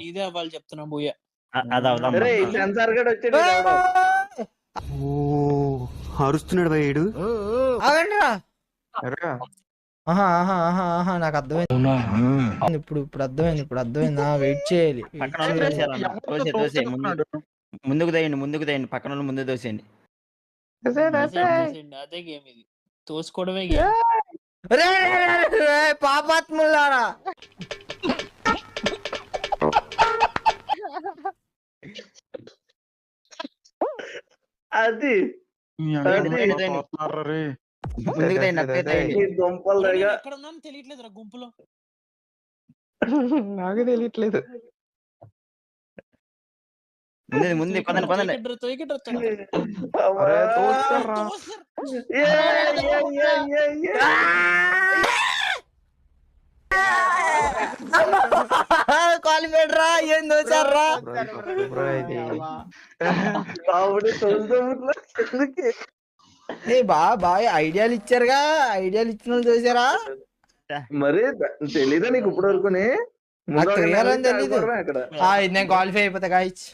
నీదే అవ్వాలి చెప్తున్నా బూయ. అది అవుదాం. సెన్సార్ గడ్ వచ్చాడు ఎవడో. అరుస్తున్నాడు భయ్యుడు. నాకు అర్థమైంది. ఇప్పుడు అర్థమైంది. వెయిట్ చేయాలి. పక్కన వాళ్ళు దోసేయాలన్న. దోసే ముందుకు దోయండి పక్కన వాళ్ళు ముందు దోసేయండి. అదే గేమ్ ఇది, తోసుకోవడమే గేమ్. పాపాత్ములారా, అది ముందుకు దోయండి. దుంపల దగ్గర ఎక్కడ ఉన్నాం తెలియట్లేదు గుంపులో. నాకు తెలియట్లేదు. ముందు పదండి. క్వాలిఫైడ్ రా, ఏం దోచారా? బాగా ఐడియాలు ఇచ్చారుగా, ఐడియాలు ఇచ్చిన వాళ్ళు చూసారా? మరి తెలీదా నీకు ఇప్పుడు వరకుని? నాకు తెలియాలని తెలీదు. నేను క్వాలిఫై అయిపోతా guys.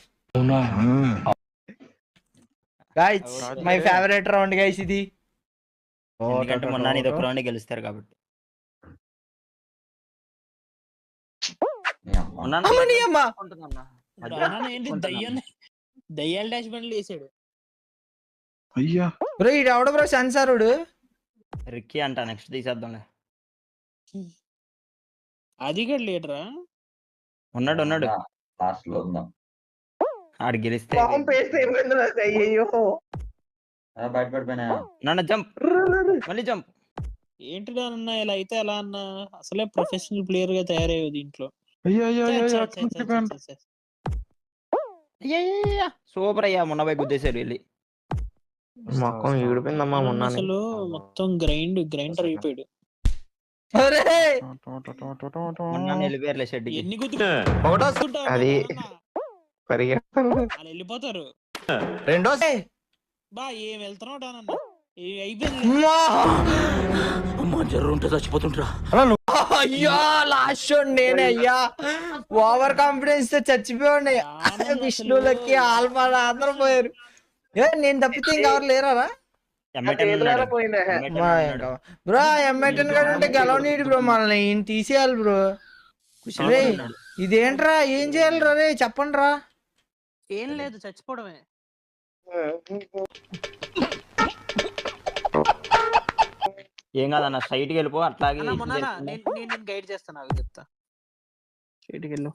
My favourite round guys ఇది. ఎందుకంటే మొన్న ఇది ఒక రౌండ్ గెలుస్తారు కాబట్టి. దయ్యాల డాష్ బండ్లు వేసాడు. బ్రో ఇది ఎవడ బ్రో సెన్సారుడు? రిక్కీ అంట, నెక్స్ట్ తీసేద్దాంలే. అది కూడా లీడరా ఉన్నాడు. ఆడు గెలిస్తే జంప్, మళ్ళీ జంప్. ఏంటిదా అన్నా ఇలా అయితే ఎలా అన్నా? అసలే ప్రొఫెషనల్ ప్లేయర్ గా తయారయ్యేది దీంట్లో. సూపర్ అయ్యా, మొన్న పోయి గుద్దేశారు వెళ్ళి. మొత్తం ఈడిపోయిందమ్మా మొన్న. అసలు మొత్తం గ్రైండర్ అయిపోయాడు. మొన్న వెళ్ళిపోయారులే షెడ్. ఎన్ని అది వాళ్ళు వెళ్ళిపోతారు. రెండో బా ఏం వెళ్తున్నావు డానన్న? అయిపోయింది. చచ్చిపోతుంటా. అయ్యా లాస్ట్ నేనే అయ్యా, ఓవర్ కాన్ఫిడెన్స్ తో చచ్చిపోయాడు. విష్ణులకి ఆల్మాల అందరూ పోయారు. నేను తప్పితే ఇంకెవరు లేరా? బ్రో ఎంఐటన్ గారు ఉంటే గెలవనీడు బ్రో, మనల్ని ఈయన తీసేయాలి బ్రో. ఇదేంట్రా, ఏం చేయాలి రా? చెప్పండి రా. ఏం లేదు, చచ్చిపోవడమే. ఏం కాదన్న, స్ట్రైట్ కి వెళ్ళిపో. అట్లాగే నేను గైడ్ చేస్తాను, అవి చెప్తా. స్ట్రైట్ కి వెళ్ళు.